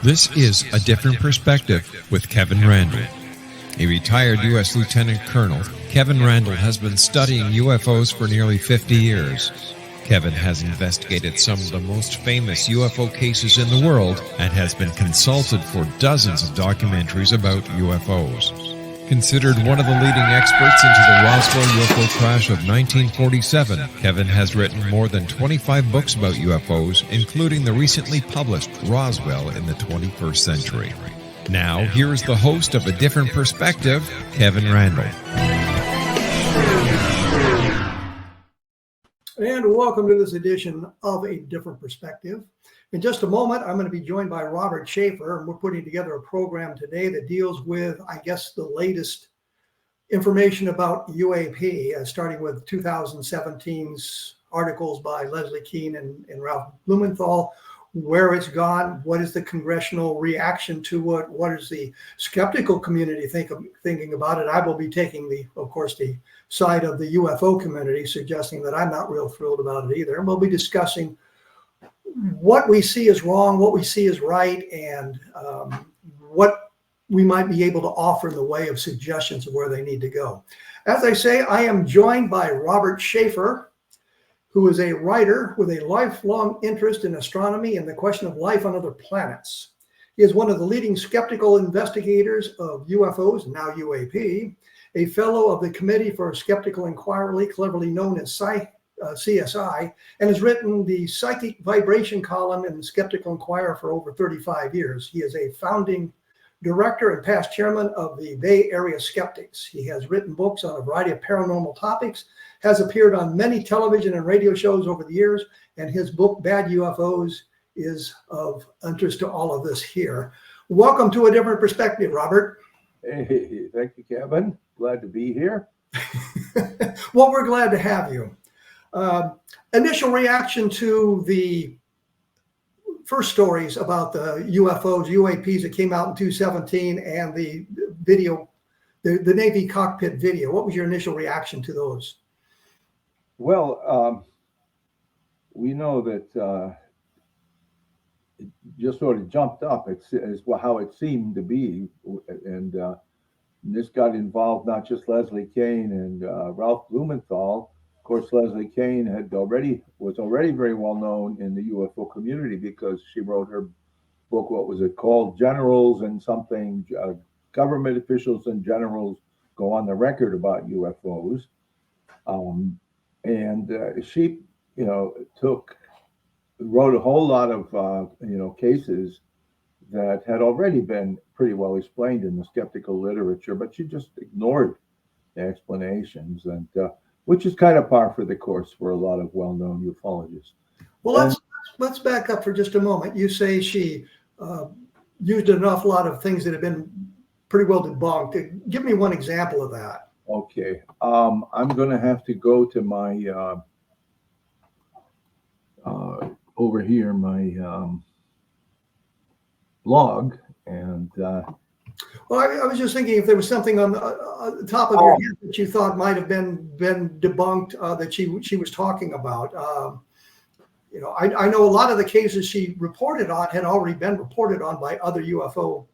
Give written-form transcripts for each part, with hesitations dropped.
This is A Different Perspective with Kevin Randle. A retired U.S. Lieutenant Colonel, Kevin Randle has been studying UFOs for nearly 50 years. Kevin has investigated some of the most famous UFO cases in the world and has been consulted for dozens of documentaries about UFOs. Considered one of the leading experts into the Roswell UFO crash of 1947, Kevin has written more than 25 books about UFOs, including the recently published Roswell in the 21st Century. Now, here is the host of A Different Perspective, Kevin Randle. And welcome to this edition of A Different Perspective. In just a moment, I'm going to be joined by Robert Sheaffer, and we're putting together a program today that deals with, I guess, the latest information about UAP, starting with 2017's articles by Leslie Kean and Ralph Blumenthal, where it's gone, what is the congressional reaction to it, what is the skeptical community thinking about it. I will be taking the side of the UFO community, suggesting that I'm not real thrilled about it either. And we'll be discussing what we see is wrong, what we see is right, and what we might be able to offer in the way of suggestions of where they need to go. As I say, I am joined by Robert Sheaffer, who is a writer with a lifelong interest in astronomy and the question of life on other planets. He is one of the leading skeptical investigators of UFOs, now UAP, a fellow of the Committee for Skeptical Inquirer, cleverly known as CSI, and has written the Psychic Vibration column in the Skeptical Inquirer for over 35 years. He is a founding director and past chairman of the Bay Area Skeptics. He has written books on a variety of paranormal topics, has appeared on many television and radio shows over the years, and his book, Bad UFOs, is of interest to all of us here. Welcome to A Different Perspective, Robert. Hey, thank you, Kevin. Glad to be here. Well, we're glad to have you. Initial reaction to the first stories about the UFOs, UAPs that came out in 2017 and the video, the Navy cockpit video. What was your initial reaction to those? Well, we know that it just sort of jumped up. It's how it seemed to be. And this got involved not just Leslie Kean and Ralph Blumenthal. Of course, Leslie Kean was already very well known in the UFO community because she wrote her book, what was it called? Generals and something, government officials and generals go on the record about UFOs. And she, wrote a whole lot of, cases that had already been pretty well explained in the skeptical literature, but she just ignored the explanations, and which is kind of par for the course for a lot of well-known ufologists. Well, let's back up for just a moment. You say she used an awful lot of things that have been pretty well debunked. Give me one example of that. Okay, I'm going to have to go to my over here, my blog, and well, I was just thinking if there was something on the top of your head that you thought might have been debunked that she was talking about. I know a lot of the cases she reported on had already been reported on by other UFO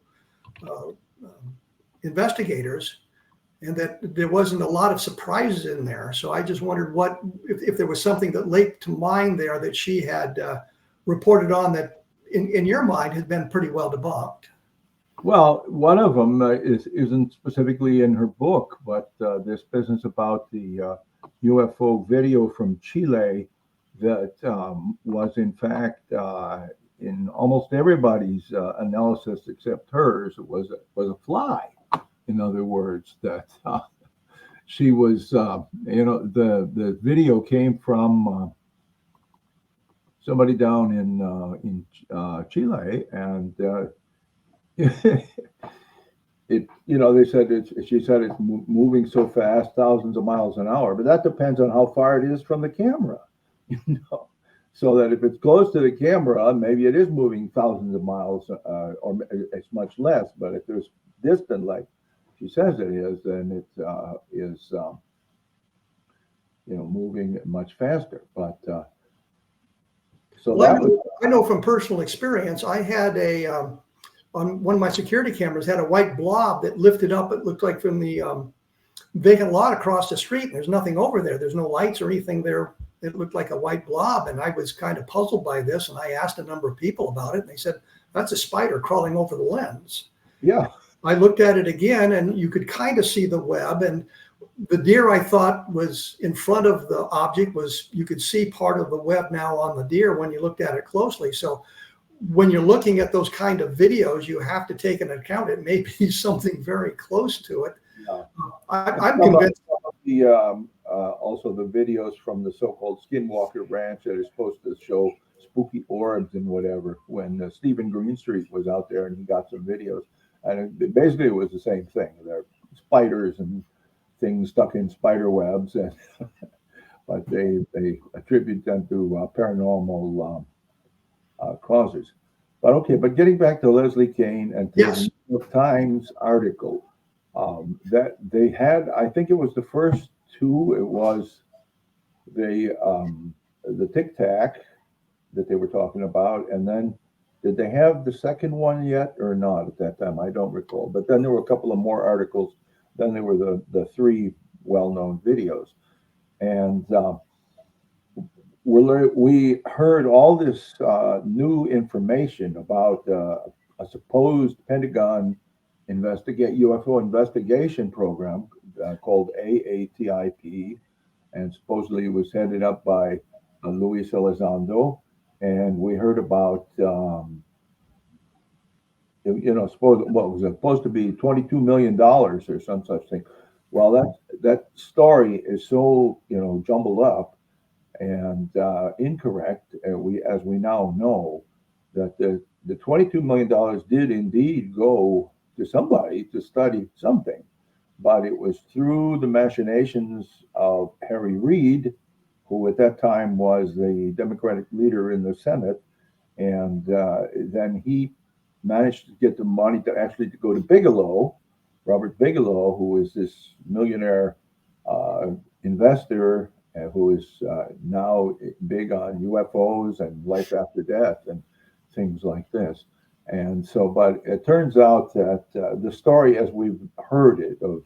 investigators, and that there wasn't a lot of surprises in there. So I just wondered if there was something that leaped to mind there that she had reported on that in your mind had been pretty well debunked. Well, one of them isn't specifically in her book, but this business about the UFO video from Chile that was in fact in almost everybody's analysis except hers, it was a fly. In other words, that she was, the video came from somebody down in Chile, and she said it's moving so fast, thousands of miles an hour, but that depends on how far it is from the camera, so that if it's close to the camera, maybe it is moving thousands of miles, or it's much less, but if there's distant, like she says it is, then it is moving much faster. But so well, I know from personal experience, I had a on one of my security cameras had a white blob that lifted up. It looked like from the vacant lot across the street. There's nothing over there. There's no lights or anything there. It looked like a white blob. And I was kind of puzzled by this. And I asked a number of people about it. And they said, that's a spider crawling over the lens. Yeah. I looked at it again and you could kind of see the web. And the deer I thought was in front of the object was, you could see part of the web now on the deer when you looked at it closely. So when you're looking at those kind of videos, you have to take into account it may be something very close to it. Yeah. I'm convinced. Also the videos from the so-called Skinwalker Ranch that is supposed to show spooky orbs and whatever, when Stephen Greenstreet was out there and he got some videos. And basically it was the same thing. There are spiders and things stuck in spider webs, and but they attribute them to paranormal causes. But getting back to Leslie Kean and to the New York Times article, that they had, I think it was the first two. It was the Tic Tac that they were talking about, and then did they have the second one yet or not at that time? I don't recall. But then there were a couple of more articles. Then there were the three well-known videos, and we heard all this new information about a supposed Pentagon UFO investigation program called AATIP, and supposedly it was headed up by Luis Elizondo. And we heard about, what was supposed to be $22 million or some such thing. Well, that story is so, jumbled up and incorrect. As we now know, that the $22 million did indeed go to somebody to study something, but it was through the machinations of Harry Reid, who at that time was the Democratic leader in the Senate, and then he managed to get the money to actually go to Bigelow, Robert Bigelow, who is this millionaire investor who is now big on UFOs and life after death and things like this. And so, but it turns out that the story, as we've heard it, of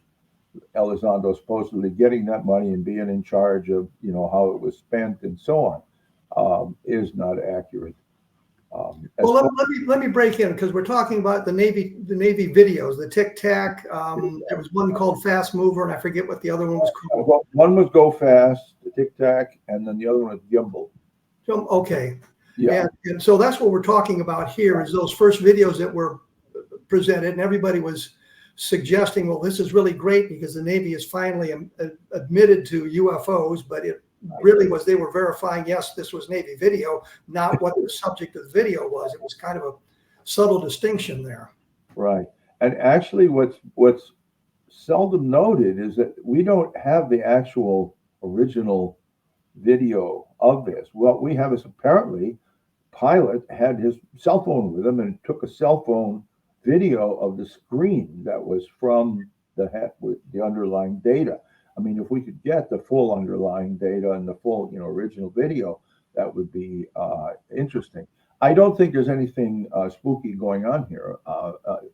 Elizondo supposedly getting that money and being in charge of, how it was spent and so on, is not accurate. Well, let me break in, because we're talking about the Navy videos, the Tic Tac. There was one called Fast Mover, and I forget what the other one was called. Well, one was Go Fast, the Tic Tac, and then the other one was Gimbal. So, okay. Yeah. And so that's what we're talking about here, is those first videos that were presented, and everybody was suggesting, well, this is really great because the Navy is finally admitted to UFOs, but it really was, they were verifying, yes, this was Navy video, not what the subject of the video was. It was kind of a subtle distinction there. Right. And actually what's seldom noted is that we don't have the actual original video of this. What we have is apparently pilot had his cell phone with him and took a cell phone video of the screen that was from the underlying data. I mean, if we could get the full underlying data and the full, original video, that would be interesting. I don't think there's anything spooky going on here.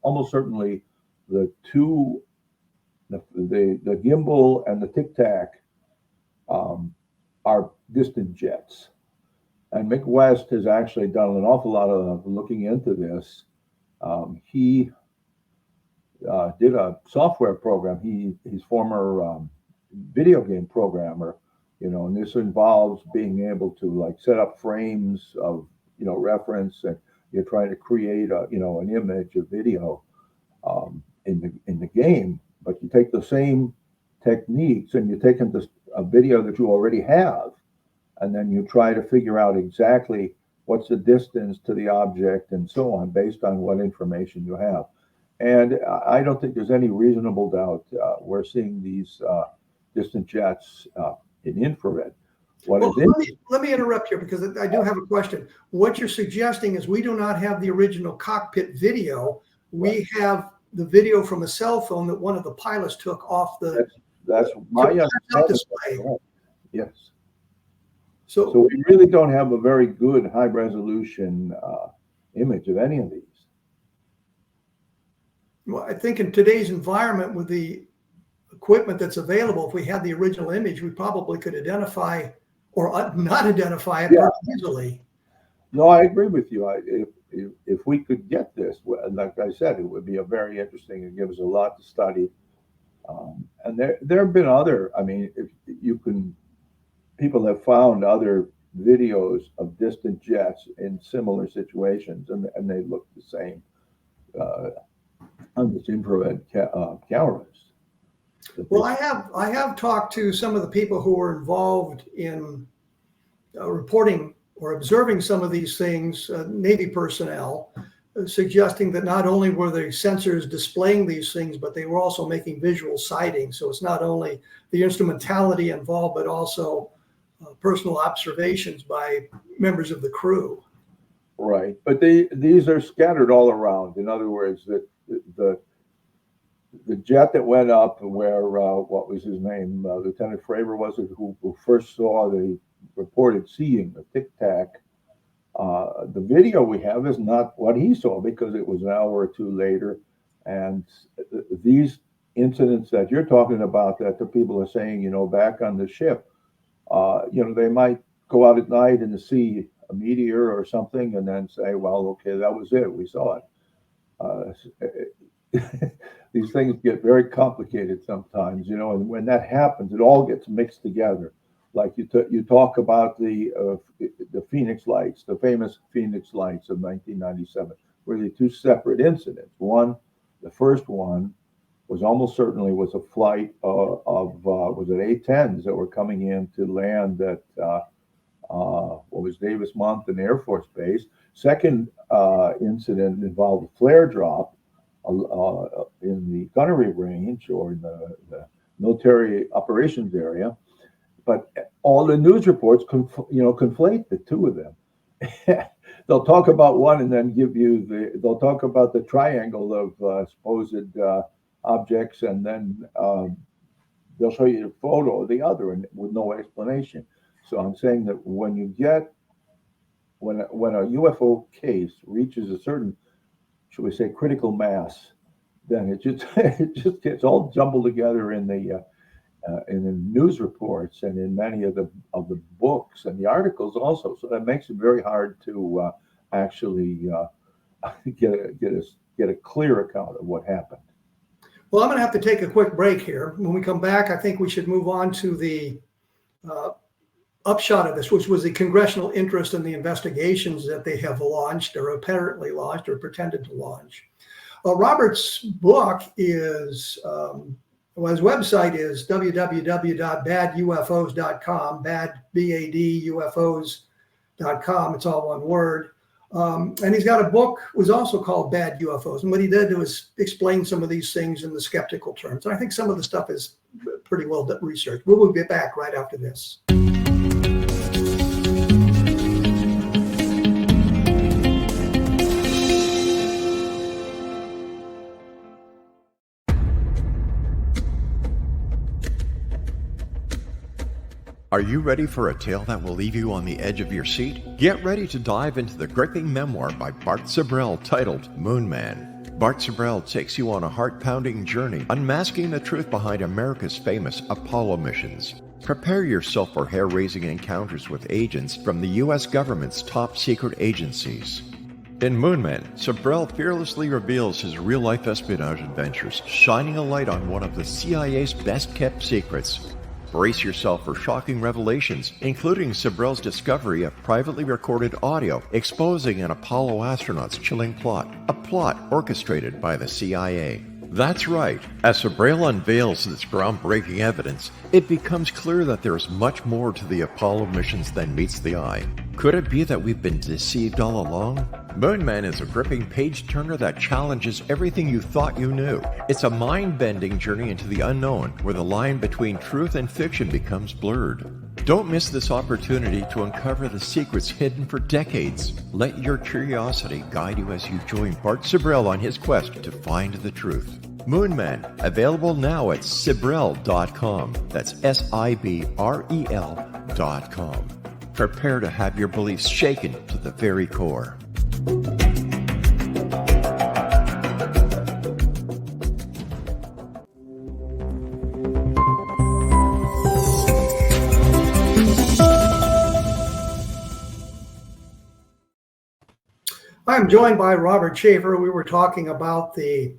Almost certainly, the gimbal and the Tic Tac are distant jets, and Mick West has actually done an awful lot of looking into this. He did a software program. He's former video game programmer, and this involves being able to set up frames of reference, and you're trying to create an image, a video in the game. But you take the same techniques and you take into a video that you already have, and then you try to figure out exactly what's the distance to the object and so on, based on what information you have. And I don't think there's any reasonable doubt we're seeing these distant jets in infrared. Let me interrupt here, because I do have a question. What you're suggesting is we do not have the original cockpit video. We have the video from a cell phone that one of the pilots took off the. That's my display. Yes. So we really don't have a very good high resolution image of any of these. Well, I think in today's environment with the equipment that's available, if we had the original image, we probably could identify or not identify it pretty easily. No, I agree with you. If we could get this, like I said, it would be a very interesting. It gives a lot to study. And there have been other. I mean, if you can, people have found other videos of distant jets in similar situations, and they look the same on this infrared cameras. Well, I have talked to some of the people who were involved in reporting or observing some of these things, Navy personnel, suggesting that not only were the sensors displaying these things, but they were also making visual sightings. So it's not only the instrumentality involved, but also personal observations by members of the crew. Right, but these are scattered all around. In other words, the jet that went up where what was his name, Lieutenant Fravor was it, who first saw the reported seeing the Tic Tac. The video we have is not what he saw because it was an hour or two later, and these incidents that you're talking about that the people are saying, back on the ship, they might go out at night and see a meteor or something and then say, well, okay, that was it, we saw it. These things get very complicated sometimes, and when that happens, it all gets mixed together. Like you talk about the Phoenix Lights, the famous Phoenix Lights of 1997, were the two separate incidents. The first one was almost certainly was a flight of was it A-10s that were coming in to land at what was Davis Monthan Air Force Base. Second incident involved a flare drop in the gunnery range or in the military operations area. But all the news reports, conflate the two of them. They'll talk about one and then they'll talk about the triangle of supposed objects, and then they'll show you a photo of the other and with no explanation. So I'm saying that when a UFO case reaches a certain, should we say, critical mass, then it just gets all jumbled together in the news reports and in many of the books and the articles also. So that makes it very hard to actually get a clear account of what happened. Well, I'm going to have to take a quick break here. When we come back, I think we should move on to the upshot of this, which was the congressional interest in the investigations that they have launched or apparently launched or pretended to launch. Robert's book is, his website is www.badufos.com, badufos.com. It's all one word. And he's got a book was also called Bad UFOs. And what he did was explain some of these things in the skeptical terms. And I think some of the stuff is pretty well researched. We'll be back right after this. Are you ready for a tale that will leave you on the edge of your seat? Get ready to dive into the gripping memoir by Bart Sibrel titled Moon Man. Bart Sibrel takes you on a heart-pounding journey, unmasking the truth behind America's famous Apollo missions. Prepare yourself for hair-raising encounters with agents from the U.S. government's top-secret agencies. In Moon Man, Sibrel fearlessly reveals his real-life espionage adventures, shining a light on one of the CIA's best-kept secrets. Brace yourself for shocking revelations, including Sibrel's discovery of privately recorded audio exposing an Apollo astronaut's chilling plot, a plot orchestrated by the CIA. That's right. As Sibrel unveils this groundbreaking evidence, it becomes clear that there is much more to the Apollo missions than meets the eye. Could it be that we've been deceived all along? Moon Man is a gripping page-turner that challenges everything you thought you knew. It's a mind-bending journey into the unknown, where the line between truth and fiction becomes blurred. Don't miss this opportunity to uncover the secrets hidden for decades. Let your curiosity guide you as you join Bart Sibrel on his quest to find the truth. Moon Man, available now at Sibrel.com. That's Sibrel.com. Prepare to have your beliefs shaken to the very core. I'm joined by Robert Sheaffer. We were talking about the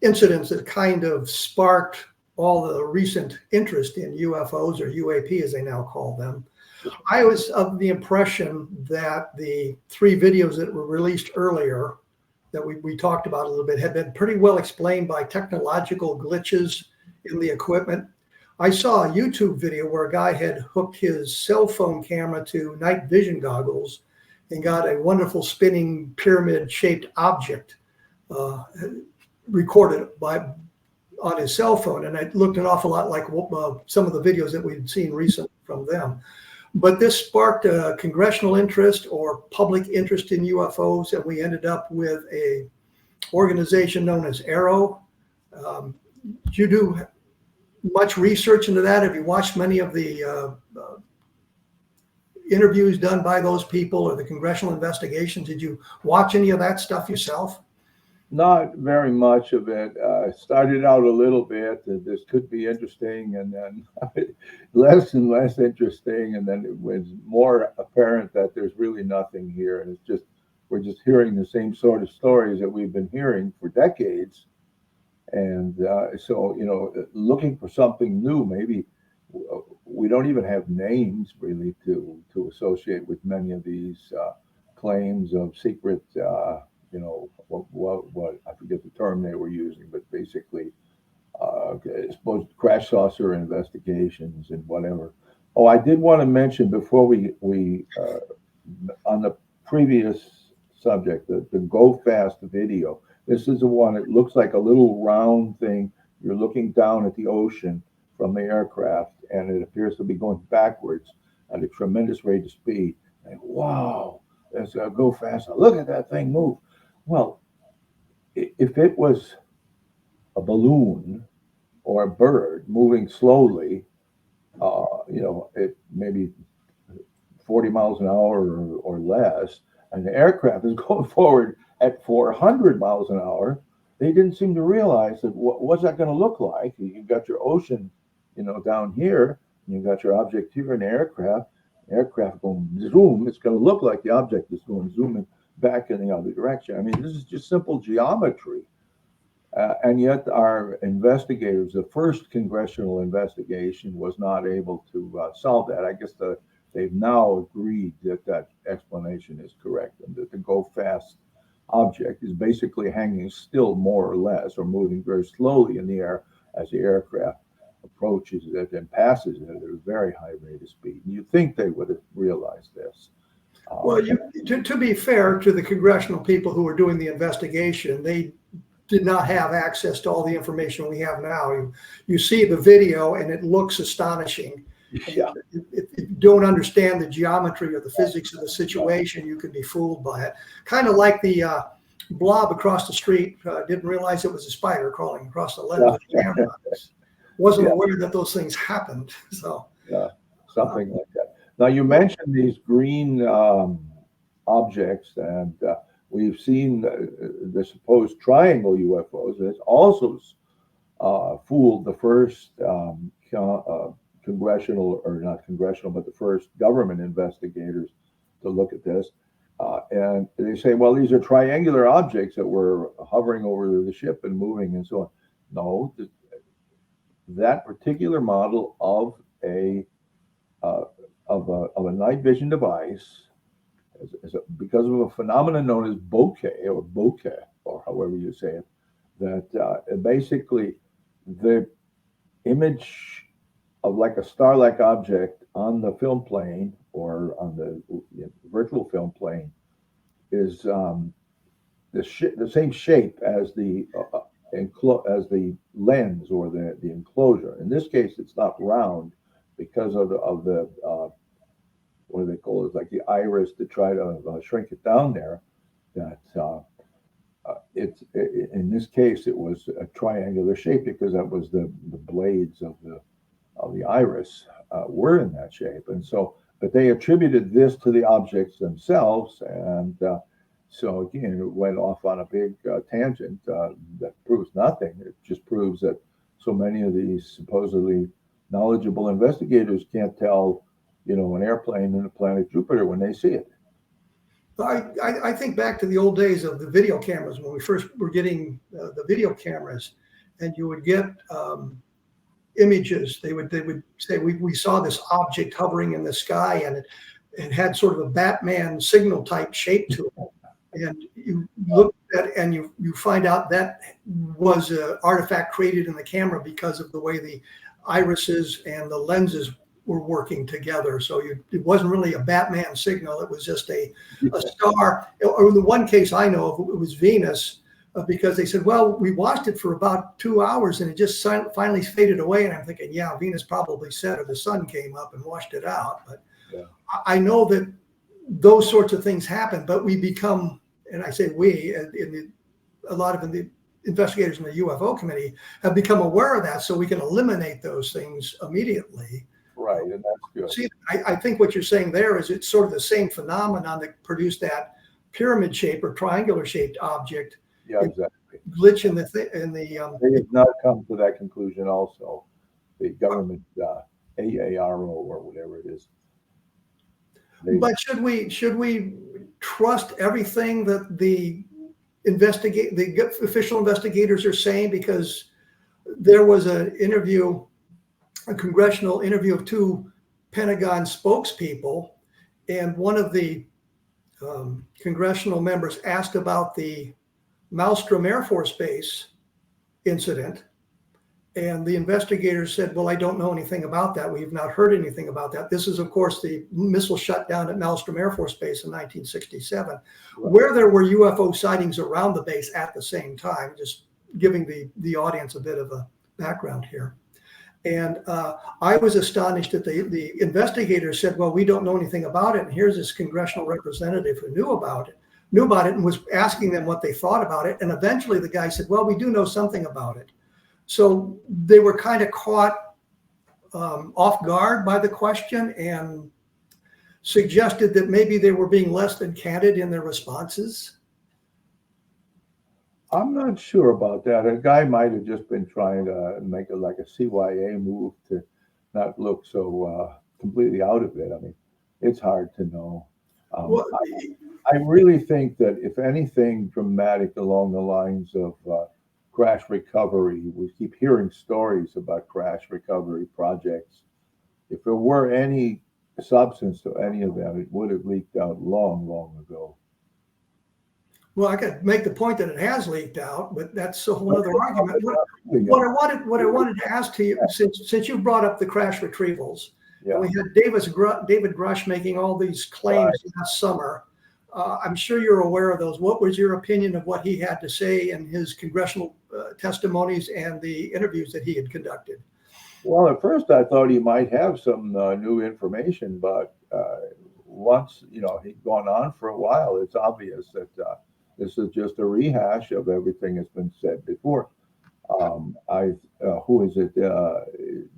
incidents that kind of sparked all the recent interest in UFOs, or UAP as they now call them. I was of the impression that the 3 videos that were released earlier that we talked about a little bit had been pretty well explained by technological glitches in the equipment. I saw a YouTube video where a guy had hooked his cell phone camera to night vision goggles and got a wonderful spinning pyramid-shaped object recorded on his cell phone. And it looked an awful lot like some of the videos that we'd seen recently from them. But this sparked a congressional interest or public interest in UFOs, and we ended up with a organization known as Arrow. Did you do much research into that? Have you watched many of the interviews done by those people or the congressional investigations? Did you watch any of that stuff yourself? Not very much of it. Started out a little bit that this could be interesting, and then less and less interesting, and then it was more apparent that there's really nothing here, and we're just hearing the same sort of stories that we've been hearing for decades, and so looking for something new. Maybe we don't even have names really to associate with many of these claims of secret. What I forget the term they were using, but basically, supposed crash saucer investigations and whatever. Oh, I did want to mention before we on the previous subject, the Go Fast video. This is the one. It looks like a little round thing. You're looking down at the ocean from the aircraft, and it appears to be going backwards at a tremendous rate of speed. And wow, that's Go Fast. Look at that thing move. Well, if it was a balloon or a bird moving slowly, it maybe 40 miles an hour or less, and the aircraft is going forward at 400 miles an hour, they didn't seem to realize that what's that going to look like? You've got your ocean, down here, and you've got your object here in the aircraft going zoom. It's going to look like the object is going zooming back in the other direction. I mean, this is just simple geometry. And yet our investigators, the first congressional investigation was not able to solve that. I guess they've now agreed that explanation is correct, and that the Go Fast object is basically hanging still more or less, or moving very slowly in the air as the aircraft approaches it and passes it at a very high rate of speed. And you'd think they would have realized this. Well, to be fair to the congressional people who were doing the investigation, they did not have access to all the information we have now. You see the video and it looks astonishing. Yeah. If you don't understand the geometry or the physics of the situation, you could be fooled by it. Kind of like the blob across the street didn't realize it was a spider crawling across the lens of the camera. Wasn't aware that those things happened. So something like that. Now, you mentioned these green objects, and we've seen the supposed triangle UFOs. It's also fooled the first congressional, or not congressional, but the first government investigators to look at this. And they say, well, these are triangular objects that were hovering over the ship and moving and so on. No, that particular model of a night vision device, because of a phenomenon known as bokeh, or however you say it, that basically the image of like a star-like object on the film plane or on the virtual film plane is the same shape as the lens or the enclosure. In this case, it's not round because of the what do they call it? Like the iris to try to shrink it down there. That in this case it was a triangular shape because that was the blades of the iris were in that shape, and so but they attributed this to the objects themselves, and so again it went off on a big tangent that proves nothing. It just proves that so many of these supposedly knowledgeable investigators can't tell an airplane and the planet Jupiter when they see it. I think back to the old days of the video cameras when we first were getting the video cameras, and you would get images. They would say we saw this object hovering in the sky, and it had sort of a Batman signal type shape to it. And you look at it and you find out that was an artifact created in the camera because of the way the irises and the lenses were working together. So it wasn't really a Batman signal. It was just a star. Or the one case I know of, it was Venus, because they said, well, we watched it for about 2 hours and it just finally faded away. And I'm thinking, yeah, Venus probably set, or the sun came up and washed it out. But yeah. I know that those sorts of things happen, but we become, and I say we, a lot of the investigators in the UFO committee have become aware of that, so we can eliminate those things immediately. Right, and that's good. See, I think what you're saying there is it's sort of the same phenomenon that produced that pyramid shape or triangular shaped object. Yeah, exactly. Glitch in the They have not come to that conclusion. Also, the government AARO or whatever it is. But should we trust everything that the official investigators are saying? Because there was an interview, a congressional interview of two Pentagon spokespeople, and one of the congressional members asked about the Maelstrom Air Force Base incident. And the investigators said, well, I don't know anything about that. We've not heard anything about that. This is, of course, the missile shutdown at Maelstrom Air Force Base in 1967, right, where there were UFO sightings around the base at the same time, just giving the audience a bit of a background here. And I was astonished that the investigators said, well, we don't know anything about it. And here's this congressional representative who knew about it and was asking them what they thought about it. And eventually the guy said, well, we do know something about it. So they were kind of caught off guard by the question and suggested that maybe they were being less than candid in their responses. I'm not sure about that. A guy might have just been trying to make it like a CYA move to not look so completely out of it. I mean, it's hard to know. I really think that if anything dramatic along the lines of crash recovery, we keep hearing stories about crash recovery projects. If there were any substance to any of them, it would have leaked out long, long ago. Well, I could make the point that it has leaked out, but that's a whole other argument. What I wanted to ask to you, since you brought up the crash retrievals, yeah, we had David Grush making all these claims last summer. I'm sure you're aware of those. What was your opinion of what he had to say in his congressional testimonies and the interviews that he had conducted? Well, at first I thought he might have some new information, but once he'd gone on for a while, it's obvious that this is just a rehash of everything that's been said before. Who is it?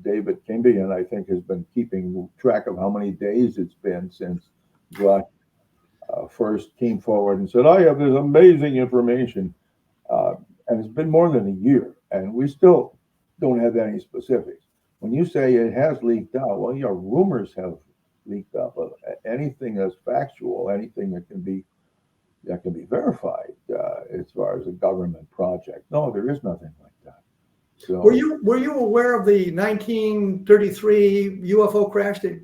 David Kimbian, I think, has been keeping track of how many days it's been since Grush first came forward and said, I have this amazing information. And it's been more than a year, and we still don't have any specifics. When you say it has leaked out, well, rumors have leaked out, but anything that's factual, anything that can be verified as far as a government project, no, there is nothing like that. So, were you aware of the 1933 UFO crash that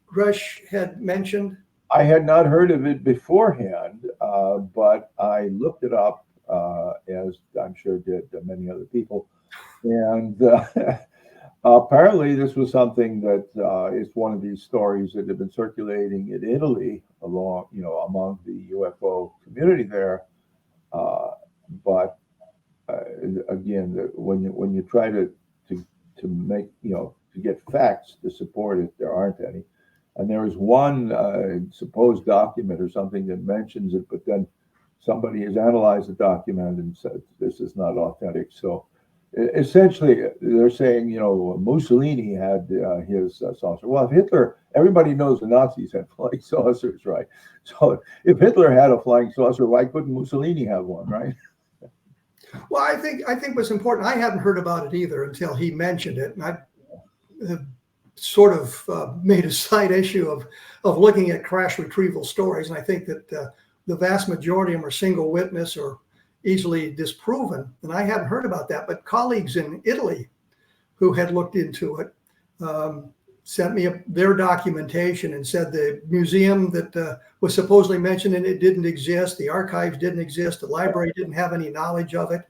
Grush had mentioned? I had not heard of it beforehand, but I looked it up, as I'm sure did many other people. And apparently this was something that is one of these stories that have been circulating in Italy among the UFO community there. But again, when you try to make, to get facts to support it, there aren't any. And there is one supposed document or something that mentions it, but then somebody has analyzed the document and said this is not authentic. So essentially, they're saying, Mussolini had his saucer. Well, if Hitler, everybody knows the Nazis had flying saucers, right? So if Hitler had a flying saucer, why couldn't Mussolini have one, right? Well, I think what's important, I hadn't heard about it either until he mentioned it, and I sort of made a side issue of looking at crash retrieval stories. And I think that the vast majority of them are single witness or easily disproven. And I hadn't heard about that, but colleagues in Italy who had looked into it sent me their documentation and said the museum that was supposedly mentioned and it didn't exist. The archives didn't exist. The library didn't have any knowledge of it.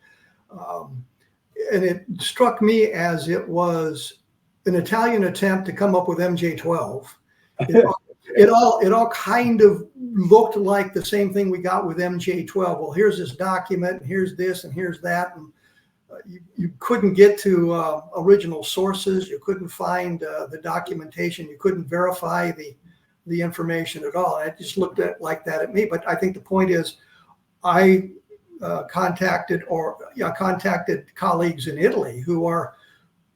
And it struck me as it was an Italian attempt to come up with MJ12. It all kind of looked like the same thing we got with MJ12. Well, here's this document, and here's this, and here's that. And you couldn't get to original sources. You couldn't find the documentation. You couldn't verify the information at all. It just looked like that at me. But I think the point is, I contacted colleagues in Italy who are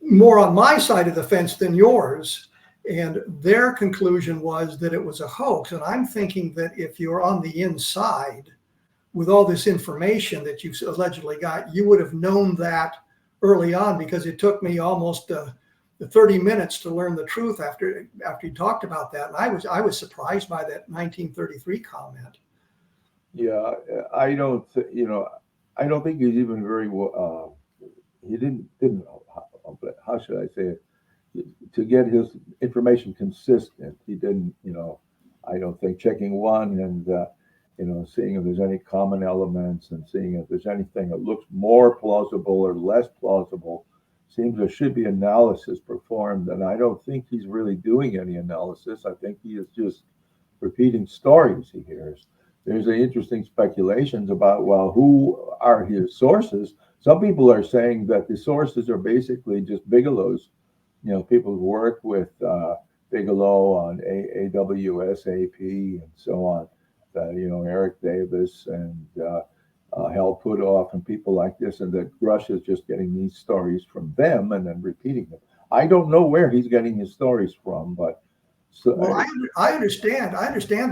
more on my side of the fence than yours. And their conclusion was that it was a hoax. And I'm thinking that if you're on the inside with all this information that you've allegedly got, you would have known that early on, because it took me almost 30 minutes to learn the truth after you talked about that. And I was surprised by that 1933 comment. Yeah, I don't think he's even very well. He didn't. How should I say it? To get his information consistent, he didn't. I don't think checking one and seeing if there's any common elements and seeing if there's anything that looks more plausible or less plausible. Seems there should be analysis performed, and I don't think he's really doing any analysis. I think he is just repeating stories he hears. There's interesting speculations about, well, who are his sources? Some people are saying that the sources are basically just Bigelow's, people who work with Bigelow on AWSAP and so on, Eric Davis and Hal Puthoff and people like this, and that Grush is just getting these stories from them and then repeating them. I don't know where he's getting his stories from, but I understand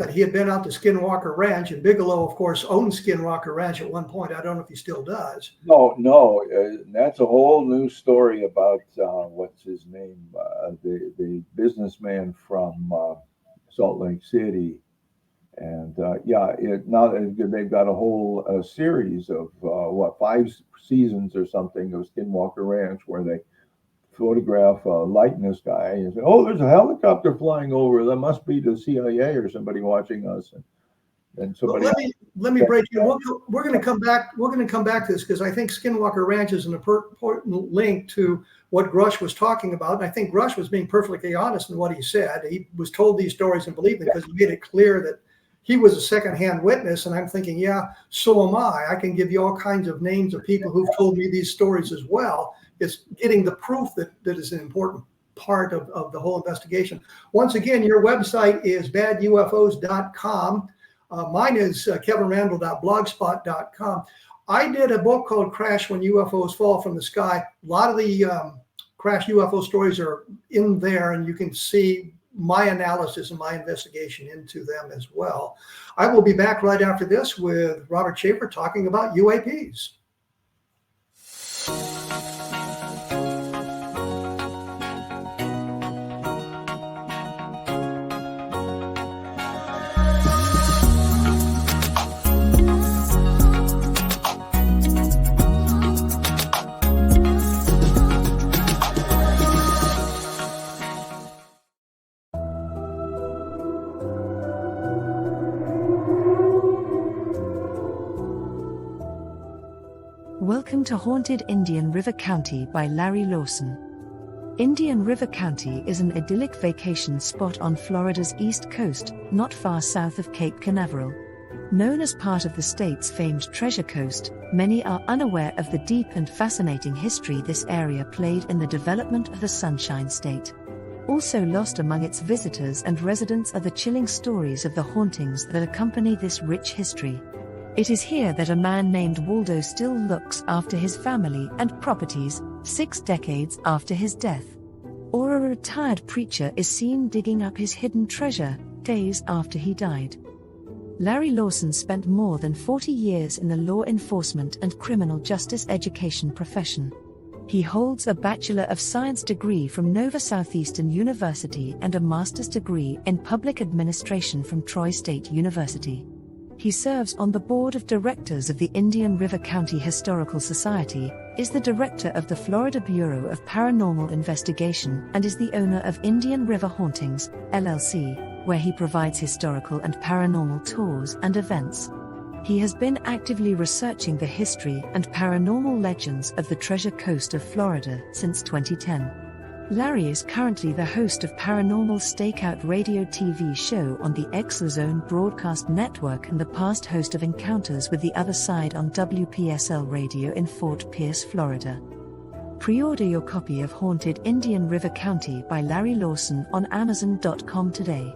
that he had been out to Skinwalker Ranch, and Bigelow, of course, owned Skinwalker Ranch at one point. I don't know if he still does. No, that's a whole new story about what's his name, the businessman from Salt Lake City, and now they've got a whole series of 5 seasons or something of Skinwalker Ranch where they photograph a likeness guy and say, "Oh, there's a helicopter flying over. That must be the CIA or somebody watching us." And somebody. Well, let me break you. We're going to come back. We're going to come back to this because I think Skinwalker Ranch is an important link to what Grush was talking about. And I think Grush was being perfectly honest in what he said. He was told these stories and believed them because he made it clear that he was a secondhand witness. And I'm thinking, yeah, so am I. I can give you all kinds of names of people who've told me these stories as well. It's getting the proof that is an important part of the whole investigation. Once again, your website is badufos.com. Mine is kevinrandle.blogspot.com. I did a book called Crash When UFOs Fall from the Sky. A lot of the crash UFO stories are in there, and you can see my analysis and my investigation into them as well. I will be back right after this with Robert Sheaffer talking about UAPs. Welcome to Haunted Indian River County by Larry Lawson. Indian River County is an idyllic vacation spot on Florida's east coast, not far south of Cape Canaveral. Known as part of the state's famed Treasure Coast, many are unaware of the deep and fascinating history this area played in the development of the Sunshine State. Also lost among its visitors and residents are the chilling stories of the hauntings that accompany this rich history. It is here that a man named Waldo still looks after his family and properties, 6 decades after his death. Or a retired preacher is seen digging up his hidden treasure, days after he died. Larry Lawson spent more than 40 years in the law enforcement and criminal justice education profession. He holds a Bachelor of Science degree from Nova Southeastern University and a master's degree in public administration from Troy State University. He serves on the board of directors of the Indian River County Historical Society, is the director of the Florida Bureau of Paranormal Investigation, and is the owner of Indian River Hauntings, LLC, where he provides historical and paranormal tours and events. He has been actively researching the history and paranormal legends of the Treasure Coast of Florida since 2010. Larry is currently the host of Paranormal Stakeout radio TV show on the Exozone Broadcast Network and the past host of Encounters with the Other Side on WPSL Radio in Fort Pierce, Florida. Pre-order your copy of Haunted Indian River County by Larry Lawson on Amazon.com today.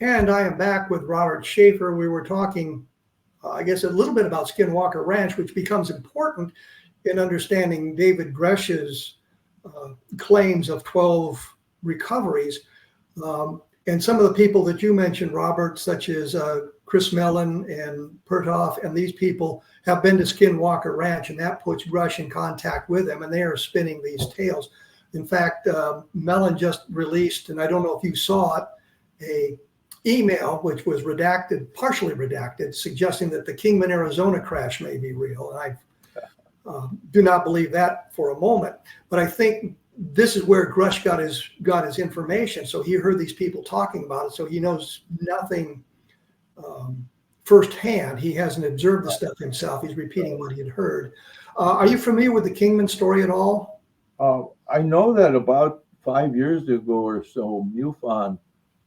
And I am back with Robert Sheaffer. We were talking, I guess, a little bit about Skinwalker Ranch, which becomes important in understanding David Gresh's claims of 12 recoveries. And some of the people that you mentioned, Robert, such as Chris Mellon and Pertoff, and these people have been to Skinwalker Ranch, and that puts Gresh in contact with them, and they are spinning these tales. In fact, Mellon just released, and I don't know if you saw it, a email which was redacted, partially redacted, suggesting that the Kingman, Arizona crash may be real. And I do not believe that for a moment. But I think this is where Gresh got his information. So he heard these people talking about it. So he knows nothing firsthand. He hasn't observed the stuff himself. He's repeating what he had heard. Are you familiar with the Kingman story at all? I know that about 5 years ago or so, MUFON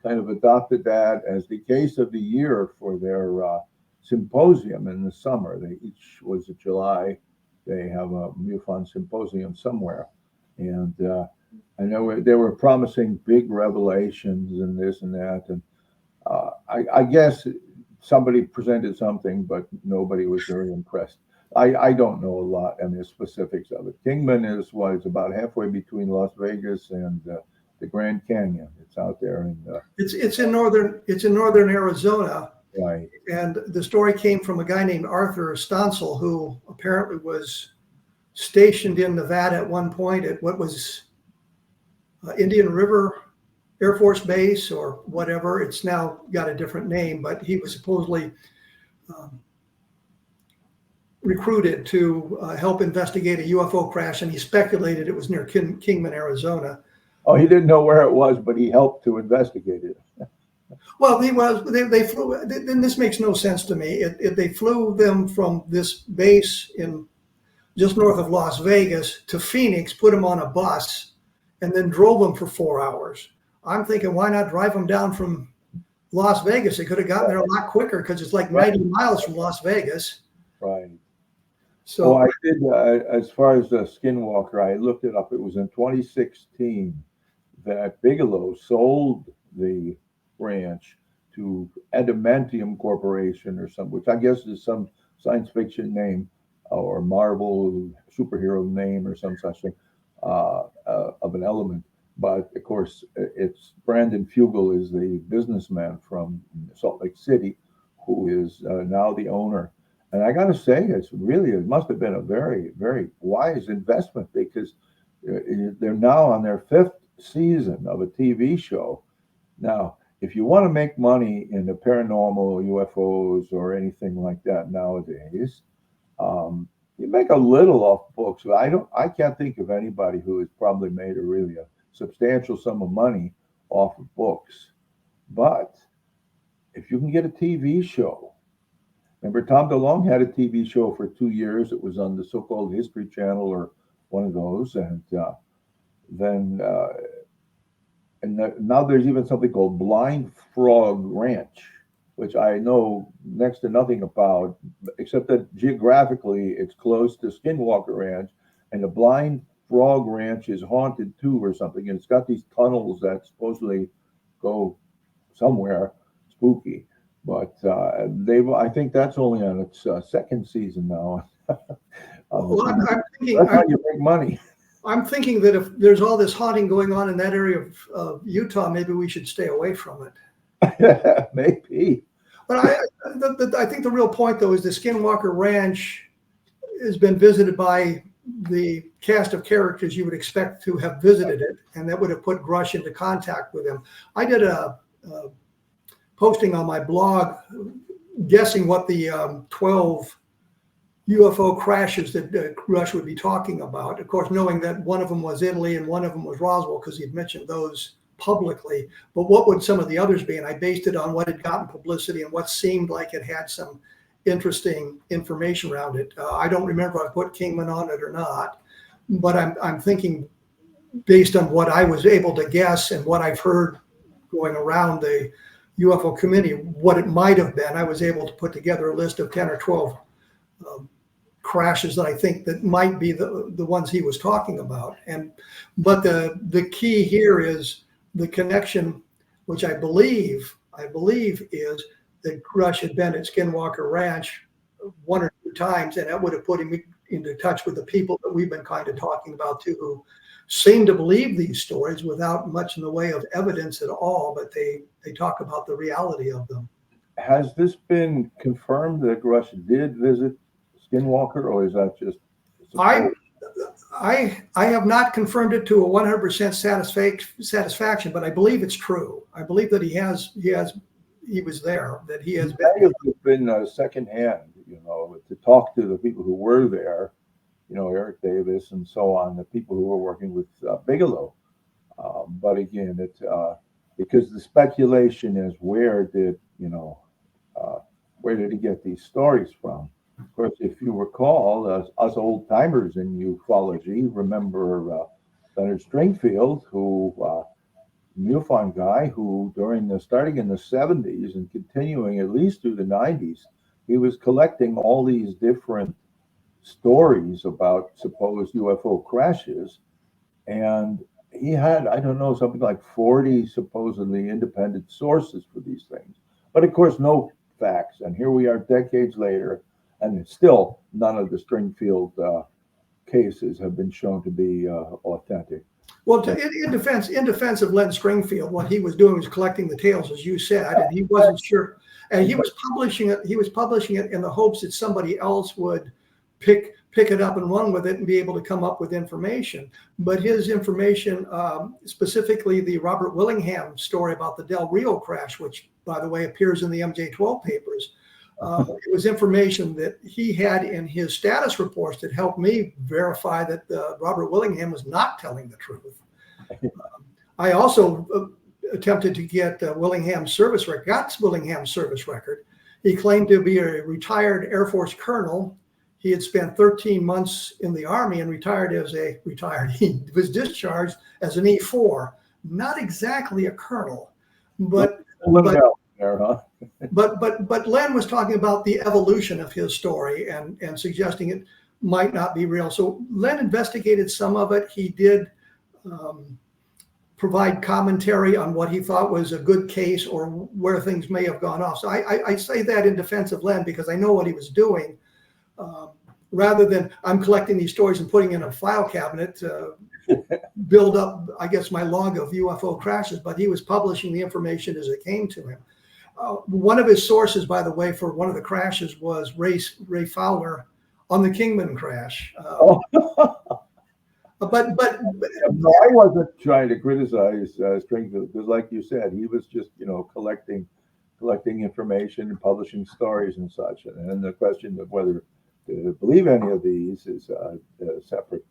kind of adopted that as the case of the year for their symposium in the summer. They each was in July. They have a MUFON symposium somewhere, and I know they were promising big revelations and this and that. And I guess somebody presented something, but nobody was very impressed. I don't know a lot on the specifics of it. Kingman is about halfway between Las Vegas and the Grand Canyon. It's out there in it's in northern Arizona. Right. And the story came from a guy named Arthur Stansel, who apparently was stationed in Nevada at one point at what was Indian River Air Force Base or whatever. It's now got a different name, but he was supposedly recruited to help investigate a UFO crash, and he speculated it was near Kingman, Arizona. Oh, he didn't know where it was, but he helped to investigate it. Well, they flew, and this makes no sense to me. They flew them from this base in just north of Las Vegas to Phoenix, put them on a bus, and then drove them for 4 hours. I'm thinking, why not drive them down from Las Vegas? They could have gotten there a lot quicker because it's like 90 miles from Las Vegas. Right. So I did, as far as Skinwalker, I looked it up. It was in 2016 that Bigelow sold the ranch to Adamantium Corporation or something, which I guess is some science fiction name or Marvel superhero name or some such thing of an element. But of course, it's Brandon Fugel is the businessman from Salt Lake City who is now the owner. And I got to say, it must have been a very, very wise investment because they're now on their 5th season of a TV show. Now, if you want to make money in the paranormal, UFOs, or anything like that nowadays, you make a little off books. I can't think of anybody who has probably made a substantial sum of money off of books. But if you can get a TV show, remember Tom DeLonge had a TV show for 2 years. It was on the so-called History Channel or one of those, and now there's even something called Blind Frog Ranch, which I know next to nothing about, except that geographically it's close to Skinwalker Ranch, and the Blind Frog Ranch is haunted too or something, and it's got these tunnels that supposedly go somewhere spooky. But I think that's only on its 2nd season now. well, that's how you make money. I'm thinking that if there's all this haunting going on in that area of Utah, maybe we should stay away from it. Maybe. But I think the real point, though, is the Skinwalker Ranch has been visited by the cast of characters you would expect to have visited it, and that would have put Grush into contact with him. I did a posting on my blog guessing what the 12 UFO crashes that Grush would be talking about. Of course, knowing that one of them was Italy and one of them was Roswell, because he'd mentioned those publicly. But what would some of the others be? And I based it on what had gotten publicity and what seemed like it had some interesting information around it. I don't remember if I put Kingman on it or not, but I'm thinking based on what I was able to guess and what I've heard going around the UFO committee, what it might have been, I was able to put together a list of 10 or 12 crashes that I think that might be the ones he was talking about. But the key here is the connection, which I believe is that Grush had been at Skinwalker Ranch one or two times, and that would have put him into touch with the people that we've been kind of talking about too, who seem to believe these stories without much in the way of evidence at all, but they talk about the reality of them. Has this been confirmed that Grush did visit Skinwalker, or is that just? I have not confirmed it to a 100% satisfaction, but I believe it's true. I believe that he was there, that he has been secondhand, to talk to the people who were there, Eric Davis and so on, the people who were working with Bigelow. But again, it's because the speculation is where did he get these stories from? Of course, if you recall, us old timers in ufology remember Leonard Stringfield, who MUFON guy, who starting in the 70s and continuing at least through the 90s, he was collecting all these different stories about supposed UFO crashes, and he had, I don't know, something like 40 supposedly independent sources for these things, but of course no facts. And here we are decades later, and still none of the Stringfield cases have been shown to be authentic. Well, in defense of Len Stringfield, what he was doing was collecting the tales, as you said, and he wasn't sure, and he was publishing it. He was publishing it in the hopes that somebody else would pick it up and run with it and be able to come up with information. But his information, specifically the Robert Willingham story about the Del Rio crash, which, by the way, appears in the MJ12 papers, it was information that he had in his status reports that helped me verify that Robert Willingham was not telling the truth. I also attempted to get Willingham's service record, got Willingham's service record. He claimed to be a retired Air Force colonel. He had spent 13 months in the Army and he was discharged as an E4, not exactly a colonel, but Len was talking about the evolution of his story and suggesting it might not be real. So Len investigated some of it. He did provide commentary on what he thought was a good case or where things may have gone off. So I say that in defense of Len because I know what he was doing. Rather than I'm collecting these stories and putting in a file cabinet to build up, I guess, my log of UFO crashes, but he was publishing the information as it came to him. One of his sources, by the way, for one of the crashes was Ray Fowler on the Kingman crash. But I wasn't trying to criticize Stringfield because, like you said, he was just collecting information and publishing stories and such. And then the question of whether to believe any of these is separate.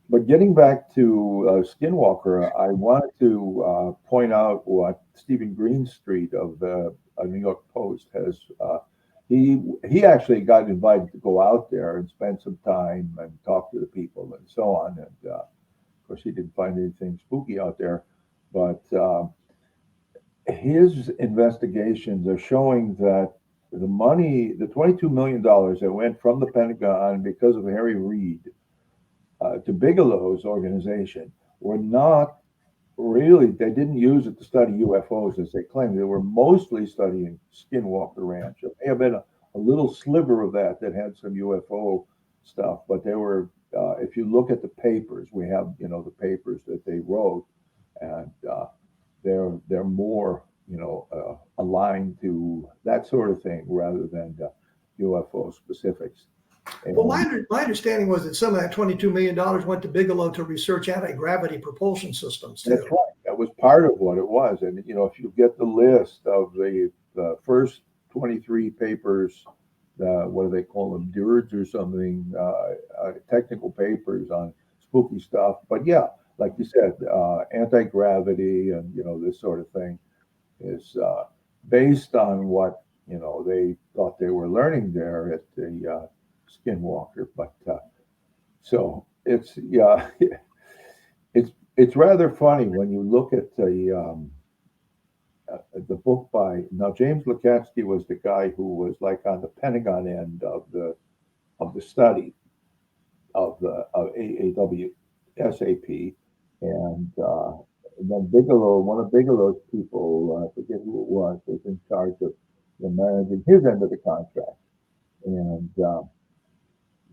But getting back to Skinwalker, I wanted to point out what Stephen Greenstreet of the New York Post has. He actually got invited to go out there and spend some time and talk to the people and so on. And of course, he didn't find anything spooky out there. But his investigations are showing that the money, the $22 million that went from the Pentagon because of Harry Reid to Bigelow's organization were not really, they didn't use it to study UFOs as they claimed. They were mostly studying Skinwalker Ranch. There may have been a little sliver of that had some UFO stuff, but they were, if you look at the papers, we have, the papers that they wrote, and they're more, a aligned to that sort of thing rather than the UFO specifics. And, Well, my understanding was that some of that $22 million went to Bigelow to research anti-gravity propulsion systems too. that's right. That was part of what it was. And, you know, if you get the list of the first 23 papers, what do they call them, DIRDs or something, technical papers on spooky stuff. But yeah, like you said, anti-gravity and, you know, this sort of thing is based on what, you know, they thought they were learning there at the Skinwalker. But so it's, yeah, it's rather funny when you look at the book by, now James Lukatsky was the guy who was like on the Pentagon end of the study of AAWSAP, and then Bigelow, one of Bigelow's people, I forget who it was in charge of managing his end of the contract, and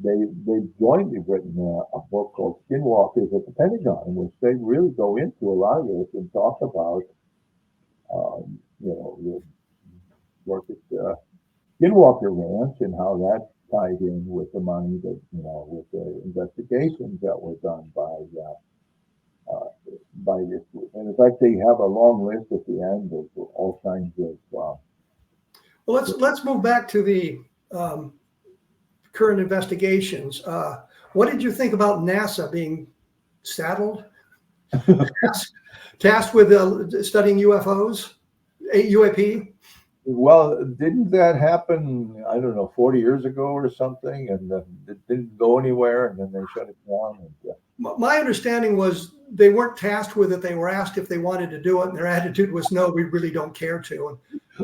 they jointly written a book called Skinwalkers at the Pentagon, in which they really go into a lot of this and talk about you know, the work at Skinwalker Ranch and how that tied in with the money that, you know, with the investigations that were done by this group. And in fact, they have a long list at the end of all kinds of. Well, let's move back to the current investigations. What did you think about NASA being saddled, tasked with studying UFOs, UAP? Well, didn't that happen, I don't know, 40 years ago or something, and it didn't go anywhere, and then they shut it down? And, My understanding was they weren't tasked with it. They were asked if they wanted to do it, and their attitude was, no, we really don't care to.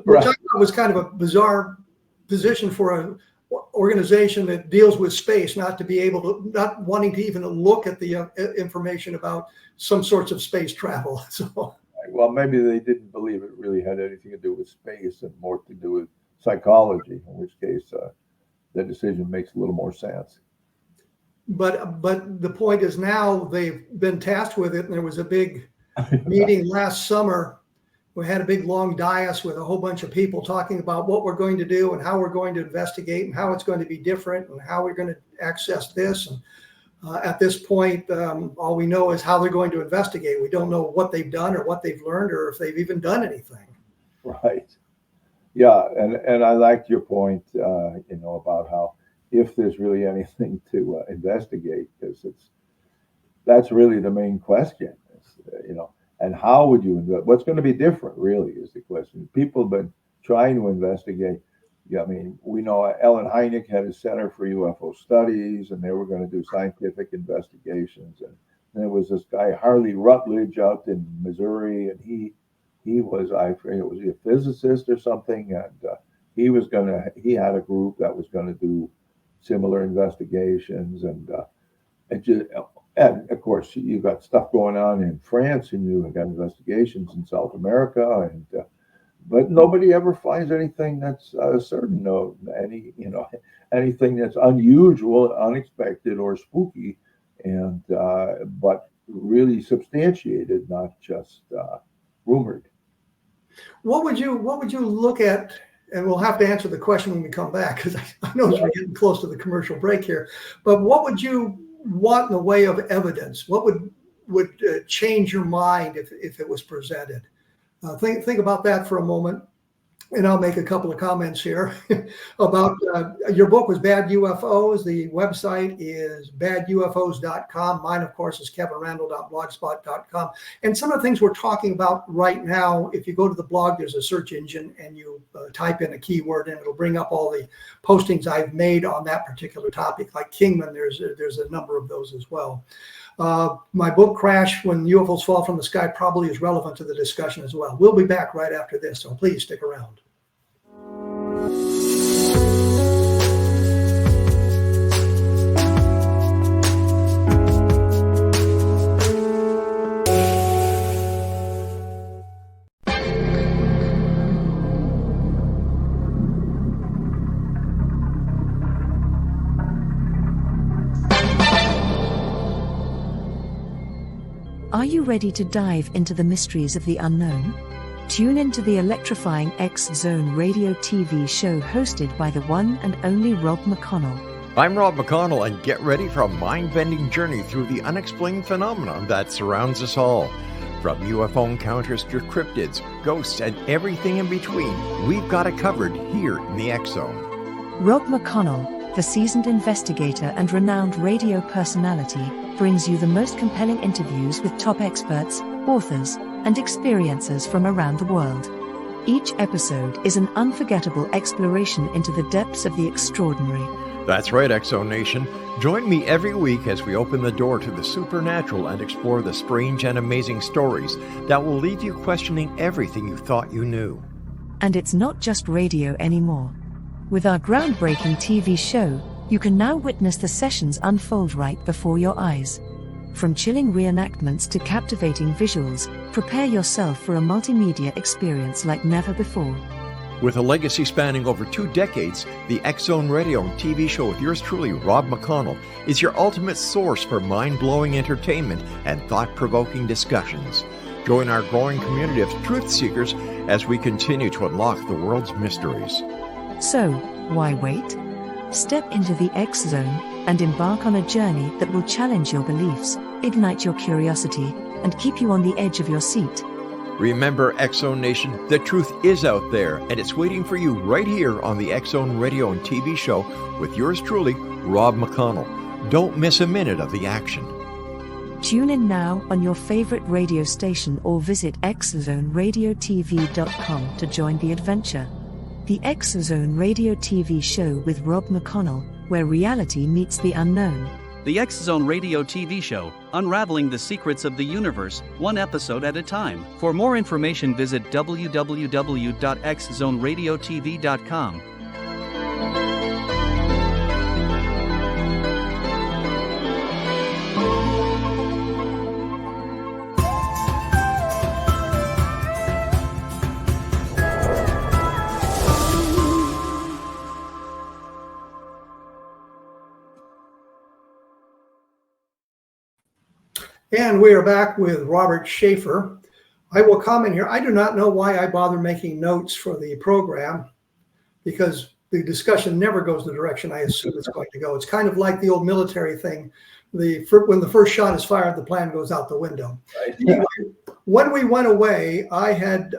Which I thought was kind of a bizarre position for an organization that deals with space, not wanting to even look at the information about some sorts of space travel. So. Well, maybe they didn't believe it really had anything to do with space and more to do with psychology, in which case the decision makes a little more sense. But the point is now they've been tasked with it, and there was a big meeting last summer. We had a big long dais with a whole bunch of people talking about what we're going to do and how we're going to investigate and how it's going to be different and how we're going to access this. And at this point, all we know is how they're going to investigate. We don't know what they've done or what they've learned or if they've even done anything. Right. Yeah, and I liked your point, you know, about how if there's really anything to investigate, because that's really the main question, you know. And how would you invest? What's going to be different, really, is the question. People have been trying to investigate. Yeah, I mean, we know Ellen Hynek had a Center for UFO Studies, and they were going to do scientific investigations. And there was this guy, Harley Rutledge, out in Missouri, and he was, I forget, was he a physicist or something? And he had a group that was going to do similar investigations. And of course, you got stuff going on in France, and you got investigations in South America, and but nobody ever finds anything that's certain, no, anything that's unusual, unexpected, or spooky, and but really substantiated, not just rumored. What would you look at? And we'll have to answer the question when we come back, because I know we're getting close to the commercial break here. But what would you want in the way of evidence? What would change your mind if it was presented? Think about that for a moment, and I'll make a couple of comments here about your book was Bad UFOs. The website is badufos.com. Mine, of course, is kevinrandle.blogspot.com. And some of the things we're talking about right now, if you go to the blog, there's a search engine, and you type in a keyword, and it'll bring up all the postings I've made on that particular topic. Like Kingman, there's a number of those as well. My book, Crash When UFOs Fall from the Sky, probably is relevant to the discussion as well. We'll be back right after this, so please stick around. Are you ready to dive into the mysteries of the unknown? Tune into the electrifying X-Zone radio TV show hosted by the one and only Rob McConnell. I'm Rob McConnell, and get ready for a mind-bending journey through the unexplained phenomenon that surrounds us all. From UFO encounters to cryptids, ghosts, and everything in between, we've got it covered here in the X-Zone. Rob McConnell, the seasoned investigator and renowned radio personality, brings you the most compelling interviews with top experts, authors, and experiencers from around the world. Each episode is an unforgettable exploration into the depths of the extraordinary. That's right, X-Zone Nation. Join me every week as we open the door to the supernatural and explore the strange and amazing stories that will leave you questioning everything you thought you knew. And it's not just radio anymore. With our groundbreaking TV show, you can now witness the sessions unfold right before your eyes. From chilling reenactments to captivating visuals, prepare yourself for a multimedia experience like never before. With a legacy spanning over 2 decades, the X-Zone radio and TV show with yours truly, Rob McConnell, is your ultimate source for mind-blowing entertainment and thought-provoking discussions. Join our growing community of truth seekers as we continue to unlock the world's mysteries. So, why wait? Step into the X-Zone and embark on a journey that will challenge your beliefs, ignite your curiosity, and keep you on the edge of your seat. Remember, X-Zone Nation, the truth is out there, and it's waiting for you right here on the X-Zone radio and TV show with yours truly, Rob McConnell. Don't miss a minute of the action. Tune in now on your favorite radio station or visit xzoneradiotv.com to join the adventure. The X-Zone radio TV show with Rob McConnell, where reality meets the unknown. The X-Zone radio TV show, unraveling the secrets of the universe, one episode at a time. For more information, visit www.xzoneradiotv.com. And we are back with Robert Sheaffer. I will comment here. I do not know why I bother making notes for the program, because the discussion never goes the direction I assume it's going to go. It's kind of like the old military thing. When the first shot is fired, the plan goes out the window. Right. Anyway, when we went away, I had